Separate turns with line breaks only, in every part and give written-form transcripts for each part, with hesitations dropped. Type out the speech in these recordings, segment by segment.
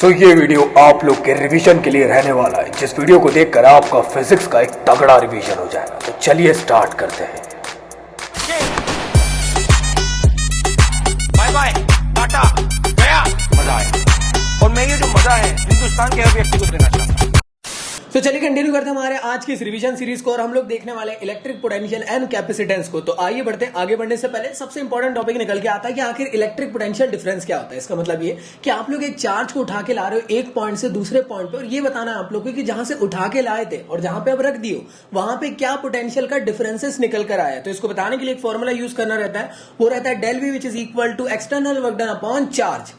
ये वीडियो आप लोग के रिवीजन के लिए रहने वाला है, जिस वीडियो को देखकर आपका फिजिक्स का एक तगड़ा रिवीजन हो जाएगा। तो चलिए स्टार्ट करते हैं।
बाय बाय, टाटा, गया, मजा आया। और मैं ये जो मजा है हिंदुस्तान के हर व्यक्ति को देना चाहता हूँ।
तो चलिए कंटिन्यू करते हैं हमारे आज की इस रिवीजन सीरीज को, और हम लोग देखने वाले इलेक्ट्रिक पोटेंशियल एंड कैपेसिटेंस को। तो आइए बढ़ते हैं। आगे बढ़ने से पहले सबसे इंपॉर्टेंट टॉपिक निकल के आता है कि आखिर इलेक्ट्रिक पोटेंशियल डिफरेंस क्या होता है। इसका मतलब ये कि आप लोग एक चार्ज को उठा के ला रहे हो एक पॉइंट से दूसरे पॉइंट पे, और ये बताना है आप लोग को कि जहां से उठा के लाए थे और जहां पे अब रख दियो वहां पे क्या पोटेंशियल का डिफरेंसेस निकल कर आया। तो इसको बताने के लिए एक फॉर्मूला यूज करना रहता है, वो रहता है del V which is equal to external work done upon charge.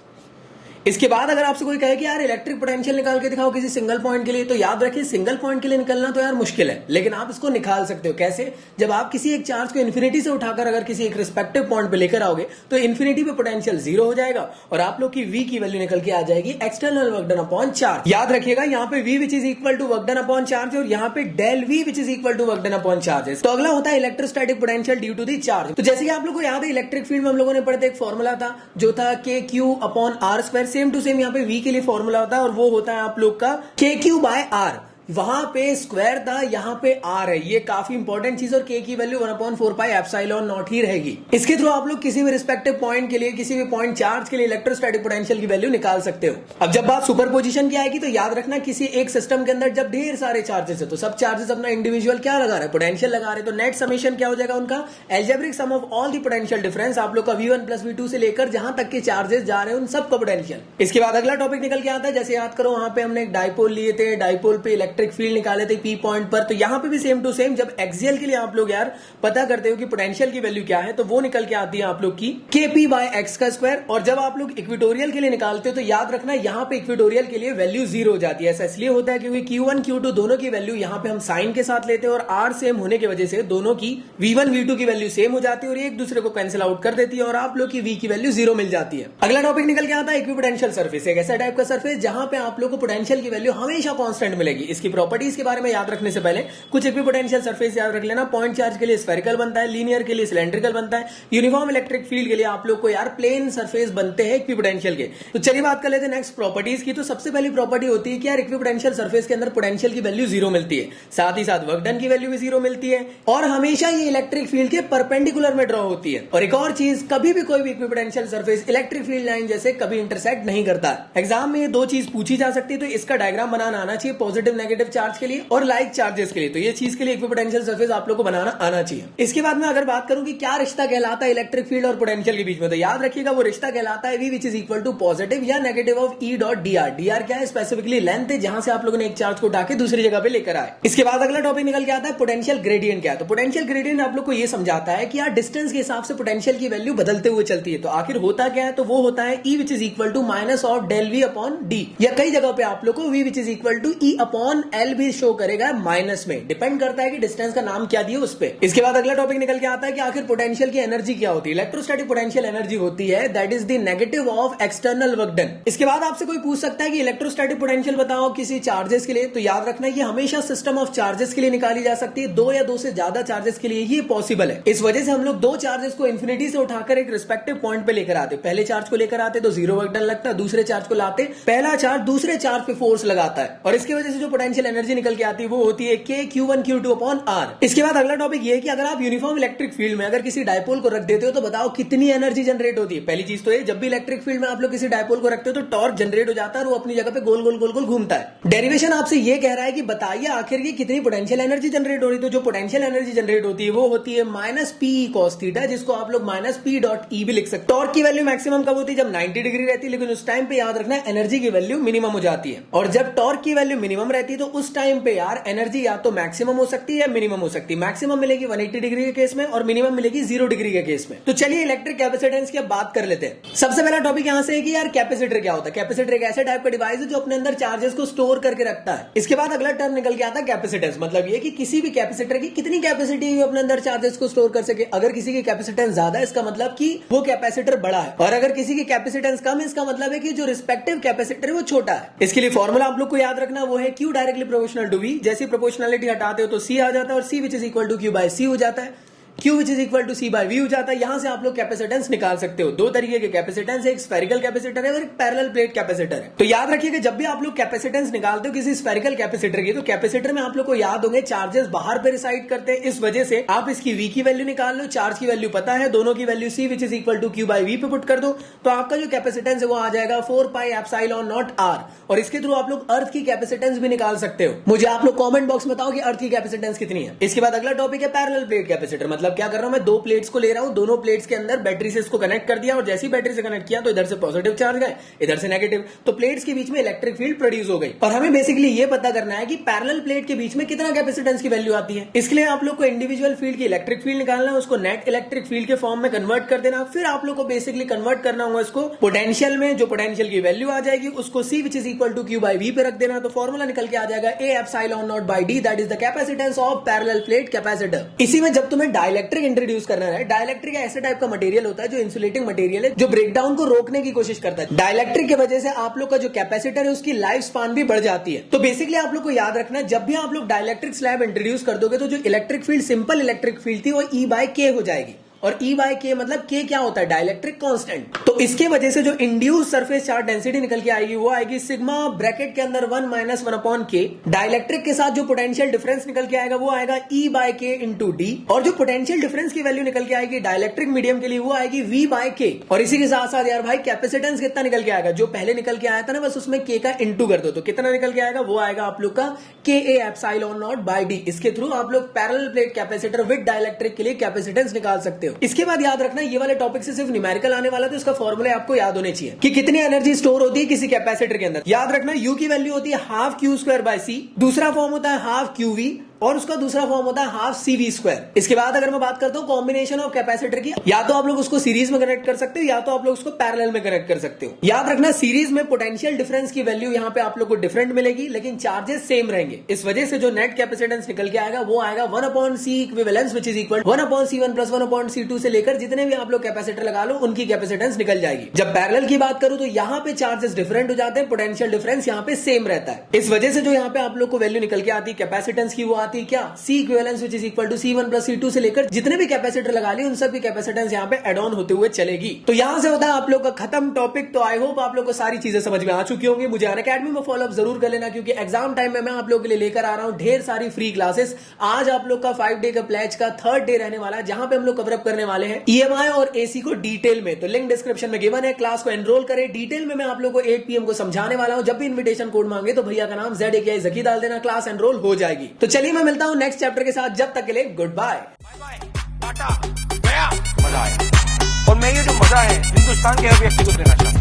इसके बाद अगर आपसे कोई कहे कि यार इलेक्ट्रिक पोटेंशियल निकाल के दिखाओ किसी सिंगल पॉइंट के लिए, तो याद रखिए सिंगल पॉइंट के लिए निकलना तो यार मुश्किल है, लेकिन आप इसको निकाल सकते हो। कैसे? जब आप किसी एक चार्ज को इन्फिनिटी से उठाकर अगर किसी एक रिस्पेक्टिव पॉइंट पे लेकर आओगे तो इन्फिनिटी पे पोटेंशियल जीरो हो जाएगा और आप लोग की वी की वैल्यू निकल के आ जाएगी external work done upon charge. याद रखिएगा यहाँ पे V which is equal to work done upon charge और यहाँ पे del V which is equal to work done upon charge. तो अगला होता है electrostatic potential due to the charge. तो जैसे कि आप लोग को याद है इलेक्ट्रिक फील्ड में हम लोगों ने पढ़ते एक फॉर्मूला था जो था K Q upon R square. Same to same यहाँ पे के लिए फॉर्मूला होता है और वो होता है आप लोग का के क्यू बाय आर। वहां पे स्क्वायर था, यहाँ पे आर है। ये काफी इंपॉर्टेंट चीज, और के की वैल्यू 1/4 पाई एप्सिलॉन नॉट ही रहेगी। इसके थ्रू आप लोग किसी भी रिस्पेक्टिव पॉइंट के लिए, किसी भी पॉइंट चार्ज के लिए इलेक्ट्रोस्टैटिक पोटेंशियल की वैल्यू निकाल सकते हो। अब जब बात सुपरपोजिशन की आएगी तो याद रखना किसी एक सिस्टम के अंदर जब ढेर सारे चार्जेस है तो सब चार्जेस अपना इंडिविजुअल क्या लगा रहे हैं, पोटेंशियल लगा रहे हैं। तो नेट समेशन क्या हो जाएगा उनका, algebraic sum of all the potential difference आप लोग का V1 प्लस V2 से लेकर जहां तक के चार्जेस जा रहे हैं उन सबका पोटेंशियल। इसके बाद अगला टॉपिक निकल के आता है, जैसे याद करो वहां पे हमने एक डाइपोल लिए थे, डाइपोल पे इलेक्ट्रिक फील्ड निकाले थे पी पॉइंट पर। तो यहां पे भी सेम टू सेम जब एक्सियल के लिए आप लोग यार पता करते हो कि पोटेंशियल की वैल्यू क्या है, तो वो निकल के आती है आप लोग की के पी बाय एक्स का स्क्वायर। और जब आप लोग इक्वेटोरियल के लिए निकालते हो तो याद रखना यहां पे इक्वेटोरियल के लिए वैल्यू जीरो हो जाती है। ऐसा इसलिए होता है क्योंकि Q1 Q2 दोनों की वैल्यू यहां पे हम साइन के साथ लेते हैं और आर सेम होने की वजह से दोनों की V1 V2 की वैल्यू सेम हो जाती है और एक दूसरे को कैंसिल आउट कर देती है और आप लोग की V की वैल्यू जीरो मिल जाती है। अगला टॉपिक निकल के आता है इक्विपोटेंशियल सरफेस। एक ऐसा टाइप का सरफेस जहां पे आप लोग को पोटेंशियल की वैल्यू हमेशा कांस्टेंट मिलेगी। इसकी प्रॉपर्टीज के बारे में याद रखने से पहले कुछ इक्विपोटेंशियल सरफेस याद रख लेना। पॉइंट चार्ज के लिए स्फेरिकल बनता है, लीनियर के लिए सिलेंड्रिकल बनता है, यूनिफॉर्म इलेक्ट्रिक फील्ड के लिए आप लोग को यार प्लेन सरफेस बनते हैं इक्विपोटेंशियल के। तो चलिए बात कर लेते हैं नेक्स्ट प्रॉपर्टीज की। तो सबसे पहली प्रॉपर्टी होती है कि यार इक्विपोटेंशियल सरफेस के अंदर पोटेंशियल की वैल्यू जीरो मिलती है, साथ ही साथ वर्क डन की वैल्यू भी जीरो मिलती है और हमेशा ये इलेक्ट्रिक फील्ड के परपेंडिकुलर में ड्रॉ होती है। और एक और चीज, कभी भी कोई भी equipotential surface electric field line जैसे कभी इंटरसेक्ट नहीं करता। एग्जाम में ये दो चीज पूछी जा सकती है, तो इसका डायग्राम बनाना आना चाहिए पॉजिटिव नेगेटिव चार्ज के लिए और लाइक चार्जेस के लिए। तो ये चीज के लिए इक्विपोटेंशियल सरफेस आप लोग को बनाना आना चाहिए। इसके बाद में अगर बात करूं कि क्या रिश्ता कहलाता है इलेक्ट्रिक फील्ड और पोटेंशियल के बीच में, तो याद रखिएगा वो रिश्ता कहलाता है V which is equal to positive या negative of E dot dr। dr क्या है? स्पेसिफिकली लेंथ है जहां से आप लोगों ने एक चार्ज को उठा के दूसरी जगह पे लेकर आए। इसके बाद अगला टॉपिक निकल के आता है पोटेंशियल ग्रेडियंट क्या है। तो पोटेंशियल ग्रेडियंट आप लोग को ये समझाता है कि यार डिस्टेंस के हिसाब से पोटेंशियल की वैल्यू बदलते हुए चलती है। तो आखिर होता क्या है, तो वो होता है E which is equal to minus of del V upon D, या कई जगह पे आप लोग को V which is equal to E upon L भी शो करेगा माइनस में। डिपेंड करता है कि डिस्टेंस का नाम क्या दिया उस पे। इसके बाद अगला टॉपिक निकल के आता है कि आखिर पोटेंशियल की एनर्जी क्या होती है। इलेक्ट्रोस्टैटिक पोटेंशियल एनर्जी होती है that is the negative of external work done. इसके बाद आपसे कोई पूछ सकता है कि इलेक्ट्रोस्टैटिक पोटेंशियल बताओ किसी चार्जेस के लिए, तो याद रखना ये हमेशा सिस्टम ऑफ चार्जेस के लिए निकाली जा सकती है। दो या दो से ज्यादा चार्जेस के लिए ही पॉसिबल है। इस वजह से हम लोग दो चार्जेस को इन्फिनिटी से उठाकर एक रिस्पेक्टिव पॉइंट पे लेकर आते। पहले चार्ज को लेकर आते तो जीरो वर्क डन लगता है, दूसरे चार्ज को लाते पहला चार्ज दूसरे चार्ज पे फोर्स लगाता है और इसकी वजह से जो पोटेंशियल एनर्जी निकल के आती है वो होती है के Q1 Q2 अपॉन R। इसके बाद अगला टॉपिक ये है कि अगर आप यूनिफॉर्म इलेक्ट्रिक फील्ड में अगर किसी डायपोल को रख देते हो तो बताओ कितनी एनर्जी जनरेट होती है। पहली चीज तो ये, जब भी इलेक्ट्रिक फील्ड में आप लोग किसी डायपोल को रखते हो तो टॉर्क जनरेट हो जाता है और वो अपनी जगह पे गोल गोल गोल गोल घूमता है। डेरिवेशन आपसे ये कह रहा है कि बताइए आखिर ये कितनी पोटेंशियल एनर्जी जनरेट हो रही है। तो जो पोटेंशियल एनर्जी जनरेट होती है वो होती है माइनस पी कॉस थीटा, जिसको आप लोग माइनस पी डॉट ई भी लिख सकते हैं। टॉर्क की वैल्यू मैक्सिमम कब होती है, जब 90 डिग्री रहती है, लेकिन उस टाइम पे याद रखना एनर्जी की वैल्यू मिनिमम हो जाती है। और जब टॉर्क की वैल्यू मिनिमम रहती है तो उस टाइम पे यार एनर्जी या तो मैक्सिमम हो सकती है या मिनिमम हो सकती है। मैक्सिमम मिलेगी 180 डिग्री के केस में और मिनिमम मिलेगी 0 डिग्री के केस में। तो चलिए इलेक्ट्रिक कैपेसिटेंस की अब बात कर लेते हैं। सबसे पहला टॉपिक यहां से है कि यार कैपेसिटर क्या होता है। कैपेसिटर एक ऐसा टाइप का डिवाइस है जो अपने अंदर चार्जेस को स्टोर करके रखता है। इसके बाद अगला टर्म निकल के आता है कैपेसिटेंस। मतलब ये कि किसी भी कैपेसिटर की कितनी कैपेसिटी है अपने अंदर चार्जेस को स्टोर कर सके। अगर किसी की कैपेसिटेंस ज्यादा है इसका मतलब कि वो कैपेसिटर बड़ा है, और अगर किसी की कैपेसिटेंस कम है इसका मतलब है कि जो रिस्पेक्टिव कैपेसिटर है वो छोटा है। इसके लिए फॉर्मूला आप लोग को याद रखना वो है Q directly proportional to V। जैसी प्रोपोर्शनलिटी हटाते हो तो C आ जाता है और C which is equal to Q by C हो जाता है। Q which is equal to C by V हो जाता है। यहां से आप लोग कैपेसिटेंस निकाल सकते हो। दो तरीके के कैपेसिटेंस है, एक स्फेरिकल कैपेसिटर है और एक पैरेलल प्लेट कैपेसिटर है। तो याद रखिएगा जब भी आप लोग कैपेसिटेंस निकालते हो किसी स्फेरिकल कैपेसिटर की, तो कैपेसिटर में आप लोग को याद होंगे चार्जेस बाहर पे रिसाइड करते हैं। इस वजह से आप इसकी V की वैल्यू निकाल लो, चार्ज की वैल्यू पता है, दोनों की value C which is equal to Q by V पे पुट कर दो, तो आपका जो कैपेसिटेंस है वो आ जाएगा 4 पाई एप्सिलॉन नॉट R। और इसके थ्रू आप लोग अर्थ की कैपेसिटेंस भी निकाल सकते हो। मुझे आप लोग कमेंट बॉक्स में बताओ कि अर्थ की कैपेसिटेंस कितनी है। इसके बाद अगला टॉपिक है पैरेलल प्लेट कैपेसिटर। मतलब क्या कर रहा हूं मैं, दो प्लेट्स को ले रहा हूं, दोनों प्लेट्स के अंदर बैटरी से इसको कनेक्ट कर दिया और जैसी बैटरी से कनेक्ट किया तो इधर से पॉजिटिव चार्ज गए, इधर से नेगेटिव, तो प्लेट्स के बीच में इलेक्ट्रिक फील्ड प्रोड्यूस हो गई। और हमें बेसिकली ये पता करना है कि पैरेलल प्लेट के बीच में कितना कैपेसिटेंस की वैल्यू आती है। इसके लिए आप लोग को इंडिविजुअल फील्ड की इलेक्ट्रिक फील्ड निकालना है, उसको नेट इलेक्ट्रिक फील्ड के फॉर्म में कन्वर्ट कर देना। फिर आप लोग को बेसिकली कन्वर्ट करना होगा इसको पोटेंशियल में, जो पोटेंशियल की वैल्यू आ जाएगी उसको C which is equal to Q by V पे रख देना, तो फॉर्मूला निकल के आ जाएगा A epsilon naught by D, that is the capacitance of parallel plate capacitor. इसी में जब तुम्हें डाइलेक्ट्रिक इंट्रोड्यूस करना है, डाइलेक्ट्रिक ऐसे टाइप का मटेरियल होता है जो इंसुलेटिंग मटेरियल है, जो ब्रेकडाउन को रोकने की कोशिश करता है। डाइलेक्ट्रिक की वजह से आप लोग का जो कैपेसिटर है उसकी लाइफ स्पान भी बढ़ जाती है। तो बेसिकली आप लोग को याद रखना है जब भी आप लोग डाइलेक्ट्रिक स्लैब इंट्रोड्यूस कर दोगे तो जो electric field simple electric field थी वो E बाय K हो जाएगी। और E बाय K मतलब K क्या होता है, डाइलेक्ट्रिक कांस्टेंट। तो इसके वजह से जो इंड्यूस सरफेस चार्ज डेंसिटी निकल के आएगी वो आएगी सिग्मा ब्रैकेट के अंदर 1 माइनस 1 अपॉन K। डाइलेक्ट्रिक के साथ जो पोटेंशियल डिफरेंस निकल के आएगा वो आएगा E by K into D। और जो पोटेंशियल डिफरेंस की वैल्यू निकल के आएगी डाइलेक्ट्रिक मीडियम के लिए वो आएगी V बाय K। और इसी के साथ साथ यार भाई कैपेसिटेंस कितना निकल के आएगा, जो पहले निकल के आया था ना बस उसमें K का इंटू कर दो, तो कितना निकल के आएगा वो आएगा आप लोग का Ka epsilon naught by D। इसके थ्रू आप लोग parallel plate capacitor with dielectric के लिए कैपेसिटेंस निकाल सकते हो। इसके बाद याद रखना ये वाले टॉपिक से सिर्फ न्यूमेरिकल आने वाला, तो इसका फॉर्मूला आपको याद होने चाहिए कि कितनी एनर्जी स्टोर होती है किसी कैपेसिटर के अंदर। याद रखना U की वैल्यू होती है half Q square by C, दूसरा फॉर्म होता है हाफ QV और उसका दूसरा फॉर्म होता है हाफ CV स्क्वायर। इसके बाद अगर मैं बात करता हूं कॉम्बिनेशन ऑफ कैपेसिटर की, या तो आप लोग उसको सीरीज में कनेक्ट कर सकते हो या तो आप लोग उसको पैरेलल में कनेक्ट कर सकते हो। याद रखना सीरीज में पोटेंशियल डिफरेंस की वैल्यू यहां पे आप लोग को डिफरेंट मिलेगी लेकिन चार्जेस सेम रहेंगे। इस वजह से जो नेट कैपेसिटेंस निकल के आएगा वो आएगा 1 upon C equivalence which is equal 1 upon C1 plus 1 upon C2 से लेकर जितने भी आप लोग कैपेसिटर लगा लो उनकी कैपेसिटेंस निकल जाएगी। जब पैरेलल की बात करूं तो यहाँ पे चार्जेस डिफरेंट हो जाते हैं, पोटेंशियल डिफरेंस यहाँ पे सेम रहता है। इस वजह से जो यहाँ पे आप लोग को वैल्यू निकल के आती है कैपेसिटेंस की वो आती है क्या, C equivalence which is equal to C1 plus C2 से लेकर जितने भी कैपेसिटर लगा लिए उन सब की कैपेसिटेंस यहाँ पे एड ऑन होते हुए चलेगी। तो यहाँ से होता है आप लोग का खत्म टॉपिक। तो आई होप आप लोग को सारी चीजें समझ में आ चुकी होंगी। मुझे अनअकैडमी में फॉलोअप जरूर कर लेना क्योंकि एग्जाम टाइम में मैं आप लोग के लिए लेकर आ रहा हूँ ढेर सारी फ्री क्लासेस। आज आप लोग का 5 डे का प्लेज का 3rd डे रहने वाला है जहां पे हम लोग कवरअप करने वाले हैं EMI और AC को डिटेल में। तो लिंक डिस्क्रिप्शन में गिवन है, क्लास को एनरोल करें। डिटेल में मैं आप लोग को 8 PM को समझाने वाला हूं। जब भी इन्विटेशन कोड मांगे तो भैया का नाम ZAKI ज़की डाल देना, क्लास एनरोल हो जाएगी। तो चलिए मैं मिलता हूं नेक्स्ट चैप्टर के साथ, जब तक के लिए गुड बाय
बाय बाय, टाटा, गया, मजा आया। और मैं ये जो मजा है हिंदुस्तान के हर व्यक्ति को देना चाहता हूं।